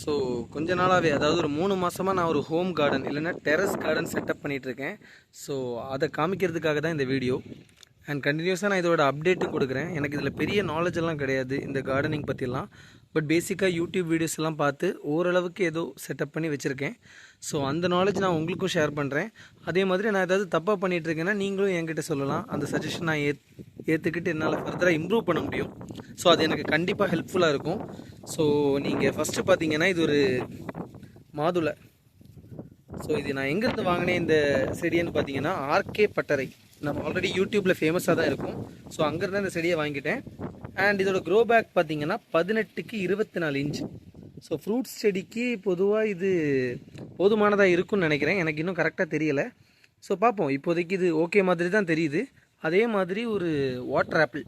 So கொஞ்ச நாளாகவே அதாவது ஒரு 3 மாதமாக நான் ஒரு ஹோம் கார்டன் இல்லைன்னா டெரஸ் கார்டன் செட்டப் பண்ணிகிட்ருக்கேன். ஸோ அதை காமிக்கிறதுக்காக தான் இந்த வீடியோ. அண்ட் கண்டினியூஸாக நான் இதோட அப்டேட்டும் கொடுக்குறேன். எனக்கு இதில் பெரிய நாலேஜ் எல்லாம் கிடையாது இந்த கார்டனிங் பற்றிலாம். பட் பேசிக்காக யூடியூப் வீடியோஸ் எல்லாம் பார்த்து ஓரளவுக்கு ஏதோ செட்டப் பண்ணி வச்சுருக்கேன். ஸோ அந்த நாலேஜ் நான் உங்களுக்கும் ஷேர் பண்ணுறேன். அதே மாதிரி நான் ஏதாவது தப்பாக பண்ணிகிட்ருக்கேன்னா நீங்களும் என்கிட்ட சொல்லலாம். அந்த சஜஷன் நான் ஏற்றுக்கிட்டு என்னால் ஃபர்தராக இம்ப்ரூவ் பண்ண முடியும். ஸோ அது எனக்கு கண்டிப்பாக ஹெல்ப்ஃபுல்லாக இருக்கும். ஸோ நீங்கள் ஃபஸ்ட்டு பார்த்தீங்கன்னா இது ஒரு மாதுளை. ஸோ இது நான் எங்கேருந்து வாங்கினேன் இந்த செடின்னு பார்த்தீங்கன்னா ஆர்கே பட்டறை. நம்ம ஆல்ரெடி யூடியூப்பில் ஃபேமஸாக தான் இருக்கும். ஸோ அங்கேருந்து இந்த செடியை வாங்கிட்டேன். அண்ட் இதோட க்ரோ பேக் பார்த்தீங்கன்னா 18க்கு 24 இன்ச். ஸோ ஃப்ரூட்ஸ் செடிக்கு பொதுவாக இது போதுமானதாக இருக்கும்னு நினைக்கிறேன். எனக்கு இன்னும் கரெக்டாக தெரியலை. ஸோ பார்ப்போம். இப்போதைக்கு இது ஓகே மாதிரி தான் தெரியுது. அதே மாதிரி ஒரு வாட்டர் ஆப்பிள்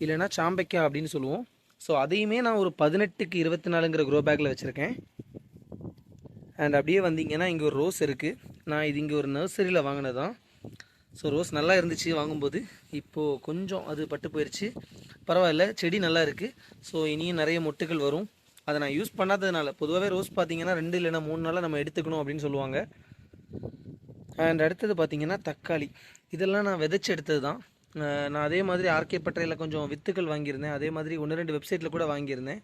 இல்லைன்னா சாம்பைக்காய் அப்படின்னு சொல்லுவோம். ஸோ அதையுமே நான் ஒரு 18க்கு 24ங்கிற க்ரோ பேக்கில் வச்சுருக்கேன். அண்ட் அப்படியே வந்தீங்கன்னா இங்கே ஒரு ரோஸ் இருக்குது. நான் இது இங்கே ஒரு நர்சரியில் வாங்கினது தான். ஸோ ரோஸ் நல்லா இருந்துச்சு வாங்கும்போது. இப்போது கொஞ்சம் அது பட்டு போயிடுச்சு. பரவாயில்ல, செடி நல்லா இருக்குது. ஸோ இனியும் நிறைய மொட்டுகள் வரும். அதை நான் யூஸ் பண்ணாததுனால. பொதுவாகவே ரோஸ் பார்த்தீங்கன்னா 2 இல்லைன்னா 3 நாளாக நம்ம எடுத்துக்கணும் அப்படின்னு சொல்லுவாங்க. அண்ட் அடுத்தது பார்த்தீங்கன்னா தக்காளி. இதெல்லாம் நான் விதைச்சி எடுத்தது தான். நான் அதே மாதிரி ஆர்கே பட்டறையில் கொஞ்சம் வித்துக்கள் வாங்கியிருந்தேன். அதே மாதிரி 1-2 வெப்சைட்டில் கூட வாங்கியிருந்தேன்.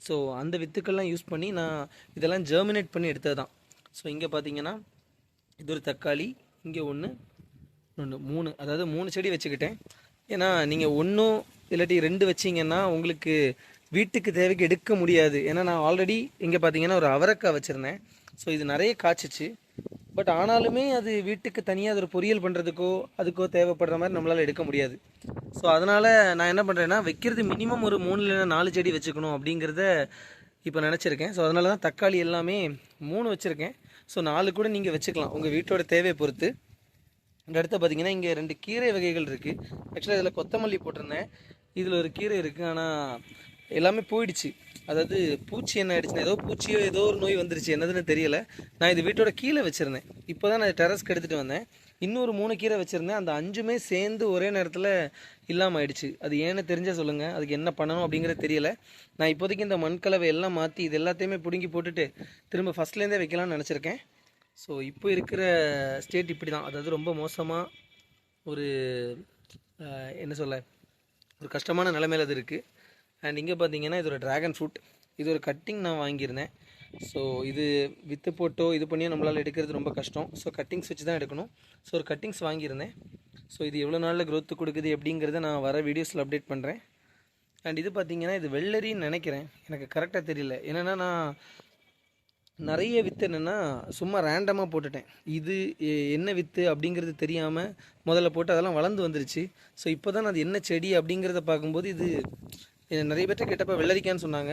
ஸோ அந்த வித்துக்கள்லாம் யூஸ் பண்ணி நான் இதெல்லாம் ஜெர்மினேட் பண்ணி எடுத்தது தான். ஸோ இங்கே பார்த்தீங்கன்னா இது ஒரு தக்காளி, இங்கே ஒன்று 3, அதாவது 3 செடி வச்சுக்கிட்டேன். ஏன்னா நீங்கள் ஒன்றும் இல்லாட்டி 2 வச்சிங்கன்னா உங்களுக்கு வீட்டுக்கு தேவைக்கு எடுக்க முடியாது. ஏன்னா நான் ஆல்ரெடி இங்கே பார்த்தீங்கன்னா ஒரு அவரைக்காய் வச்சுருந்தேன். ஸோ இது நிறைய காய்ச்சிச்சு. பட் ஆனாலுமே அது வீட்டுக்கு தனியாக அது ஒரு பொரியல் பண்ணுறதுக்கோ அதுக்கோ தேவைப்படுற மாதிரி நம்மளால் எடுக்க முடியாது. ஸோ அதனால் நான் என்ன பண்ணுறேன்னா வைக்கிறது மினிமம் ஒரு 3 இல்லைன்னா 4 செடி வச்சுக்கணும் அப்படிங்கிறத இப்போ நினச்சிருக்கேன். ஸோ அதனால தான் தக்காளி எல்லாமே 3 வச்சுருக்கேன். ஸோ 4 கூட நீங்கள் வச்சுக்கலாம் உங்கள் வீட்டோட தேவையை பொறுத்து. அடுத்து பார்த்தீங்கன்னா இங்கே 2 கீரை வகைகள் இருக்குது. ஆக்சுவலாக இதில் கொத்தமல்லி போட்டிருந்தேன். இதில் ஒரு கீரை இருக்குது. ஆனால் எல்லாமே போயிடுச்சு. அதாவது பூச்சி என்ன ஆயிடுச்சுன்னா ஏதோ பூச்சியோ ஏதோ ஒரு நோய் வந்துருச்சு, என்னதுன்னு தெரியலை. நான் இது வீட்டோட கீழே வச்சுருந்தேன். இப்போ தான் நான் டெரஸ்க்கு எடுத்துகிட்டு வந்தேன். இன்னொரு 3 கீரை வச்சுருந்தேன். அந்த 5மே சேர்ந்து ஒரே நேரத்தில் இல்லாமல் ஆயிடுச்சு. அது ஏன்னு தெரிஞ்சால் சொல்லுங்கள். அதுக்கு என்ன பண்ணணும் அப்படிங்கிறது தெரியலை. நான் இப்போதைக்கு இந்த மண்கலவை எல்லாம் மாற்றி இது எல்லாத்தையுமே பிடுங்கி போட்டுட்டு திரும்ப ஃபஸ்ட்லேருந்தே வைக்கலாம்னு நினச்சிருக்கேன். ஸோ இப்போ இருக்கிற ஸ்டேட் இப்படி தான். அதாவது ரொம்ப மோசமாக ஒரு என்ன சொல்ல ஒரு கஷ்டமான நிலைமையில் அது இருக்குது. அண்ட் இங்கே பார்த்தீங்கன்னா இது ஒரு ட்ராகன் ஃப்ரூட். இது ஒரு கட்டிங் நான் வாங்கியிருந்தேன். ஸோ இது வித்து போட்டோ இது பண்ணியோ நம்மளால் எடுக்கிறது ரொம்ப கஷ்டம். ஸோ கட்டிங்ஸ் வச்சு தான் எடுக்கணும். ஸோ ஒரு கட்டிங்ஸ் வாங்கியிருந்தேன். ஸோ இது எவ்வளோ நாளில் க்ரோத்து கொடுக்குது எப்படிங்கிறத நான் வர வீடியோஸில் அப்டேட் பண்ணுறேன். அண்ட் இது பார்த்தீங்கன்னா இது வெள்ளரின்னு நினைக்கிறேன், எனக்கு கரெக்டாக தெரியல. என்னென்னா நான் நிறைய வித்து என்னென்னா சும்மா ரேண்டமாக போட்டுட்டேன். இது என்ன வித்து அப்படிங்கிறது தெரியாமல் முதல்ல போட்டு அதெல்லாம் வளர்ந்து வந்துருச்சு. ஸோ இப்போ தான் அது என்ன செடி அப்படிங்கிறத பார்க்கும்போது இது நிறைய பேர்ட்ட கேட்டப்போ வெள்ளரிக்கான்னு சொன்னாங்க.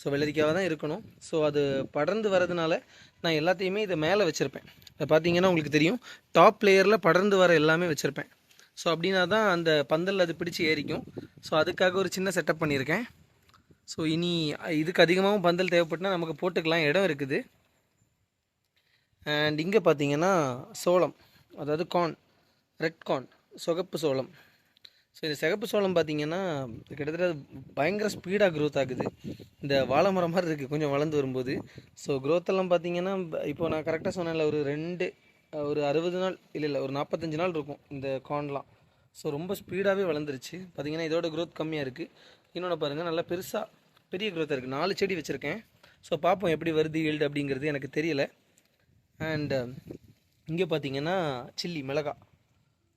ஸோ வெள்ளரிக்காவாக தான் இருக்கணும். ஸோ அது படர்ந்து வரதுனால நான் எல்லாத்தையுமே இதை மேலே வச்சுருப்பேன். அதை பார்த்தீங்கன்னா உங்களுக்கு தெரியும், டாப் லேயரில் படர்ந்து வர எல்லாமே வச்சுருப்பேன். ஸோ அப்படின்னா தான் அந்த பந்தல் அது பிடிச்சி ஏறிக்கும். ஸோ அதுக்காக ஒரு சின்ன செட்டப் பண்ணியிருக்கேன். ஸோ இனி இதுக்கு அதிகமாகவும் பந்தல் தேவைப்பட்டுனா நமக்கு போட்டுக்கலாம், இடம் இருக்குது. அண்ட் இங்கே பார்த்தீங்கன்னா சோளம், அதாவது கார்ன், ரெட் கார்ன், சிகப்பு சோளம். ஸோ இந்த சிகப்பு சோளம் பார்த்தீங்கன்னா கிட்டத்தட்ட பயங்கர ஸ்பீடாக க்ரோத் ஆகுது. இந்த வாழை மரம் மாதிரி இருக்குது கொஞ்சம் வளர்ந்து வரும்போது. ஸோ க்ரோத்தெல்லாம் பார்த்தீங்கன்னா இப்போ நான் கரெக்டாக சொன்னேன்ல ஒரு 60 நாள் இல்லை ஒரு 45 நாள் இருக்கும் இந்த கார்ன்லாம். ஸோ ரொம்ப ஸ்பீடாகவே வளர்ந்துருச்சு. பார்த்தீங்கன்னா இதோட க்ரோத் கம்மியாக இருக்குது. இன்னொன்று பாருங்கள், நல்லா பெரிய க்ரோத்தாக இருக்குது. 4 செடி வச்சுருக்கேன். ஸோ பார்ப்போம் எப்படி வருது ஈல்டு அப்படிங்கிறது எனக்கு தெரியலை. அண்டு இங்கே பார்த்தீங்கன்னா சில்லி மிளகா.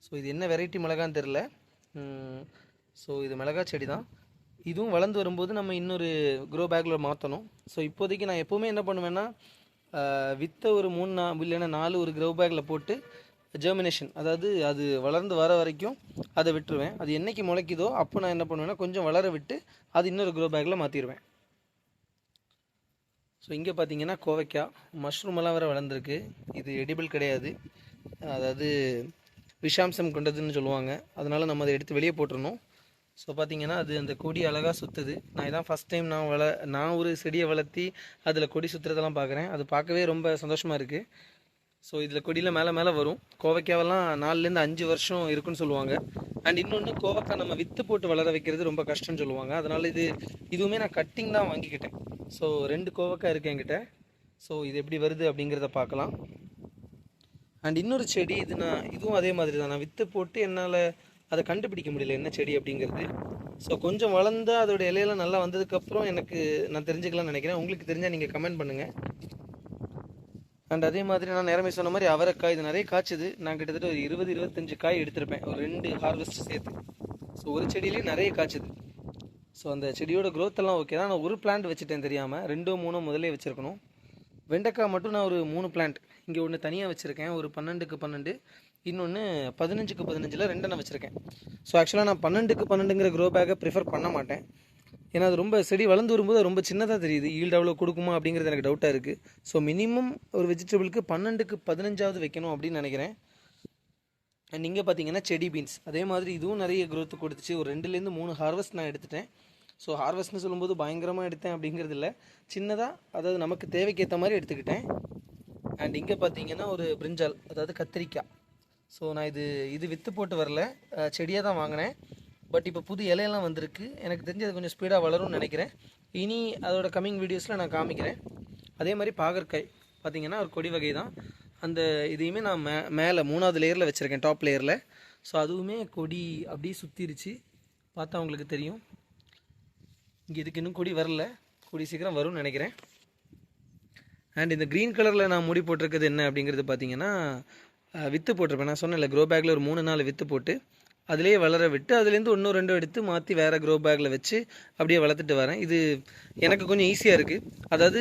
ஸோ இது என்ன வெரைட்டி மிளகான்னு தெரில. ஸோ இது மிளகா செடி தான். இதுவும் வளர்ந்து வரும்போது நம்ம இன்னொரு க்ரோ பேக்கில் மாற்றணும். ஸோ இப்போதைக்கு நான் எப்போவுமே என்ன பண்ணுவேன்னா வித்தை ஒரு 3 இல்லைன்னா 4 ஒரு க்ரோ பேக்கில் போட்டு ஜெர்மினேஷன், அதாவது அது வளர்ந்து வர வரைக்கும் அதை விட்டுருவேன். அது என்றைக்கு முளைக்குதோ அப்போ நான் என்ன பண்ணுவேன்னா கொஞ்சம் வளர விட்டு அது இன்னொரு க்ரோ பேக்கில் மாற்றிடுவேன். ஸோ இங்கே பார்த்தீங்கன்னா கோவைக்காய், மஷ்ரூமெல்லாம் வேறு வளர்ந்துருக்கு. இது எடிபிள் கிடையாது, அதாவது விஷாம்சம் கொண்டதுன்னு சொல்லுவாங்க. அதனால் நம்ம அதை எடுத்து வெளியே போட்டுருணும். ஸோ பார்த்தீங்கன்னா அது அந்த கொடி அழகாக சுற்றுது. நான் இதான் ஃபஸ்ட் டைம் நான் ஒரு செடியை வளர்த்தி அதில் கொடி சுற்றுறதெல்லாம் பார்க்குறேன். அது பார்க்கவே ரொம்ப சந்தோஷமாக இருக்குது. ஸோ இதில் கொடியில் மேலே வரும். கோவைக்காவெல்லாம் 4லேருந்து 5 வருஷம் இருக்குன்னு சொல்லுவாங்க. அண்ட் இன்னொன்று கோவக்காய் நம்ம வித்து போட்டு வளர வைக்கிறது ரொம்ப கஷ்டம்னு சொல்லுவாங்க. அதனால் இதுவுமே நான் கட்டிங் தான் வாங்கிக்கிட்டேன். ஸோ 2 கோவக்காய் இருக்குது என்கிட்ட. ஸோ இது எப்படி வருது அப்படிங்கிறத பார்க்கலாம். அண்ட் இன்னொரு செடி இதுவும் அதே மாதிரி தான். நான் வித்து போட்டு என்னால் அதை கண்டுபிடிக்க முடியல என்ன செடி அப்படிங்கிறது. ஸோ கொஞ்சம் வளர்ந்து அதோட இலையெல்லாம் நல்லா வந்ததுக்கப்புறம் நான் தெரிஞ்சுக்கலாம்னு நினைக்கிறேன். உங்களுக்கு தெரிஞ்சால் நீங்கள் கமெண்ட் பண்ணுங்கள். அண்ட் அதே மாதிரி நான் நேரமே சொன்ன மாதிரி அவரைக்காய் இது நிறைய காய்ச்சுது. நான் கிட்டத்தட்ட ஒரு 20-25 காய் எடுத்திருப்பேன், ஒரு 2 ஹார்வெஸ்ட் சேர்த்து. ஸோ ஒரு செடியிலேயே நிறைய காய்ச்சுது. ஸோ அந்த செடியோட க்ரோத் எல்லாம் ஓகே தான். நான் ஒரு பிளான்ட் வச்சுட்டேன் தெரியாமல், 2-3 முதலே வச்சுருக்கணும். வெண்டைக்காய் மட்டும் நான் ஒரு 3 பிளான்ட் இங்கே ஒன்று தனியாக வச்சுருக்கேன், ஒரு 12க்கு 12, இன்னொன்று 15க்கு 15ல் 2 வச்சுருக்கேன். ஸோ ஆக்சுவலாக நான் 12க்கு 12ங்கிற க்ரோ பேக்கை ப்ரிஃபர் பண்ண மாட்டேன். ஏன்னா அது ரொம்ப செடி வளர்ந்து வரும்போது ரொம்ப சின்னதாக தெரியுது. ஈல்டு அவ்வளோ கொடுக்குமா அப்படிங்கிறது எனக்கு டவுட்டாக இருக்குது. ஸோ மினிமம் ஒரு வெஜிடபிளுக்கு 12க்கு 15ஆவது வைக்கணும் அப்படின்னு நினைக்கிறேன். அண்ட் இங்கே பார்த்தீங்கன்னா செடி பீன்ஸ் அதே மாதிரி இதுவும் நிறைய க்ரோத்து கொடுத்துச்சு. ஒரு 2-3 ஹார்வெஸ்ட் நான் எடுத்துட்டேன். ஸோ ஹார்வெஸ்ட்னு சொல்லும்போது பயங்கரமாக எடுத்தேன் அப்படிங்கிறது இல்லை, சின்னதாக அதாவது நமக்கு தேவைக்கு ஏற்ற மாதிரி எடுத்துக்கிட்டேன். அண்ட் இங்கே பார்த்தீங்கன்னா ஒரு பிரிஞ்சால், அதாவது கத்திரிக்காய். ஸோ நான் இது விற்று போட்டு வரல, செடியாக தான் வாங்கினேன். பட் இப்போ புது இலையெல்லாம் வந்திருக்கு. எனக்கு தெரிஞ்சு அது கொஞ்சம் ஸ்பீடாக வளரும்னு நினைக்கிறேன். இனி அதோட கம்மிங் வீடியோஸில் நான் காமிக்கிறேன். அதே மாதிரி பாகற்காய் பார்த்திங்கன்னா ஒரு கொடி வகை தான். இதையுமே நான் மேலே 3வது லேயரில் வச்சுருக்கேன், டாப் லேயரில். ஸோ அதுவுமே கொடி அப்படியே சுற்றிருச்சு, பார்த்தா உங்களுக்கு தெரியும். இங்கே இதுக்கு இன்னும் கொடி வரல, கொடி சீக்கிரம் வரும்னு நினைக்கிறேன். அண்ட் இந்த க்ரீன் கலரில் நான் முடி போட்டிருக்கிறது என்ன அப்படிங்கிறது பார்த்தீங்கன்னா விற்று போட்டிருப்பேன். நான் சொன்னேன்ல, க்ரோ பேக்கில் ஒரு 3-4 விற்று போட்டு அதிலேயே வளர விட்டு அதுலேருந்து 1-2 எடுத்து மாற்றி வேறு க்ரோ பேக்கில் வச்சு அப்படியே வளர்த்துட்டு வரேன். இது எனக்கு கொஞ்சம் ஈஸியாக இருக்குது. அதாவது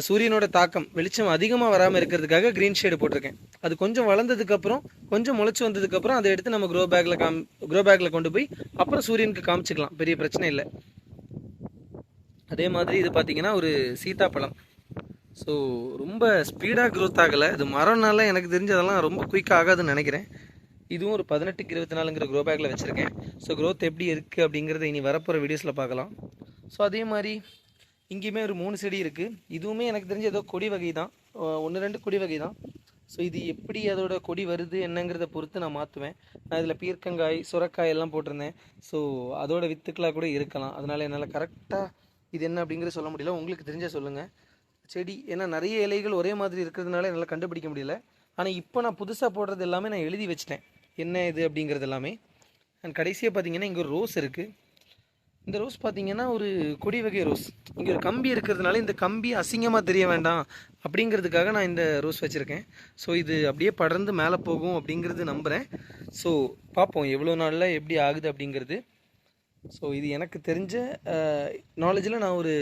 சூரியனோட தாக்கம் வெளிச்சம் அதிகமாக வராமல் இருக்கிறதுக்காக க்ரீன் ஷேடு போட்டிருக்கேன். அது கொஞ்சம் வளர்ந்ததுக்கப்புறம் கொஞ்சம் முளைச்சி வந்ததுக்கப்புறம் அதை எடுத்து நம்ம க்ரோ பேக்கில் கொண்டு போய் அப்புறம் சூரியனுக்கு காமிச்சிக்கலாம், பெரிய பிரச்சனை இல்லை. அதே மாதிரி இது பார்த்திங்கன்னா ஒரு சீத்தாப்பழம். ஸோ ரொம்ப ஸ்பீடாக க்ரோத் ஆகலை, இது மரம்னால எனக்கு தெரிஞ்சு அதெல்லாம் ரொம்ப குயிக்காக ஆகாதுன்னு நினைக்கிறேன். இதுவும் ஒரு 18க்கு 24ங்கிற க்ரோ பேக்கில் வச்சுருக்கேன். ஸோ க்ரோத் எப்படி இருக்குது அப்படிங்கிறத இனி வரப்போகிற வீடியோஸில் பார்க்கலாம். ஸோ அதே மாதிரி இங்கேயுமே ஒரு 3 செடி இருக்குது. இதுவுமே எனக்கு தெரிஞ்ச ஏதோ கொடி வகை தான், 1-2 கொடி வகை தான். ஸோ இது எப்படி அதோட கொடி வருது என்னங்கிறத பொறுத்து நான் மாற்றுவேன். நான் இதில் பீர்க்கங்காய், சுரக்காய் எல்லாம் போட்டிருந்தேன். ஸோ அதோட வித்துக்களாக கூட இருக்கலாம். அதனால் என்னால் கரெக்டாக இது என்ன அப்படிங்கிறது சொல்ல முடியல. உங்களுக்கு தெரிஞ்சால் சொல்லுங்கள். செடி ஏன்னா நிறைய இலைகள் ஒரே மாதிரி இருக்கிறதுனால என்னால் கண்டுபிடிக்க முடியல. ஆனால் இப்போ நான் புதுசாக போடுறது எல்லாமே நான் எழுதி வச்சிட்டேன், என்ன இது அப்படிங்கிறது எல்லாமே. அண்ட் கடைசியாக பார்த்தீங்கன்னா இங்கே ஒரு ரோஸ் இருக்குது. இந்த ரோஸ் பார்த்தீங்கன்னா ஒரு கொடி வகை ரோஸ். இங்கே ஒரு கம்பி இருக்கிறதுனால இந்த கம்பி அசிங்கமாக தெரிய வேண்டாம் அப்படிங்கிறதுக்காக நான் இந்த ரோஸ் வச்சுருக்கேன். ஸோ இது அப்படியே படர்ந்து மேலே போகும் அப்படிங்கிறது நம்புகிறேன். ஸோ பார்ப்போம் எவ்வளோ நாளில் எப்படி ஆகுது அப்படிங்கிறது. ஸோ இது எனக்கு தெரிஞ்ச நாலேஜில் நான் ஒரு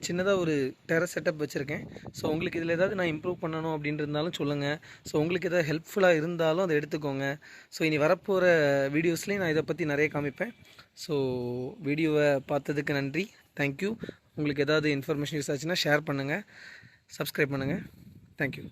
சின்னதாக ஒரு டெரஸ் செட்டப் வச்சுருக்கேன். ஸோ உங்களுக்கு இதில் ஏதாவது நான் இம்ப்ரூவ் பண்ணணும் அப்படின்னு இருந்தாலும் சொல்லுங்கள். ஸோ உங்களுக்கு எதாவது ஹெல்ப்ஃபுல்லாக இருந்தாலும் அதை எடுத்துக்கோங்க. ஸோ இனி வரப்போகிற வீடியோஸ்லேயும் நான் இதை பற்றி நிறைய காமிப்பேன். ஸோ வீடியோவை பார்த்ததுக்கு நன்றி, தேங்க்யூ. உங்களுக்கு ஏதாவது இன்ஃபர்மேஷன் யூஸ் ஆச்சுன்னா ஷேர் பண்ணுங்கள், சப்ஸ்கிரைப் பண்ணுங்கள். தேங்க்யூ.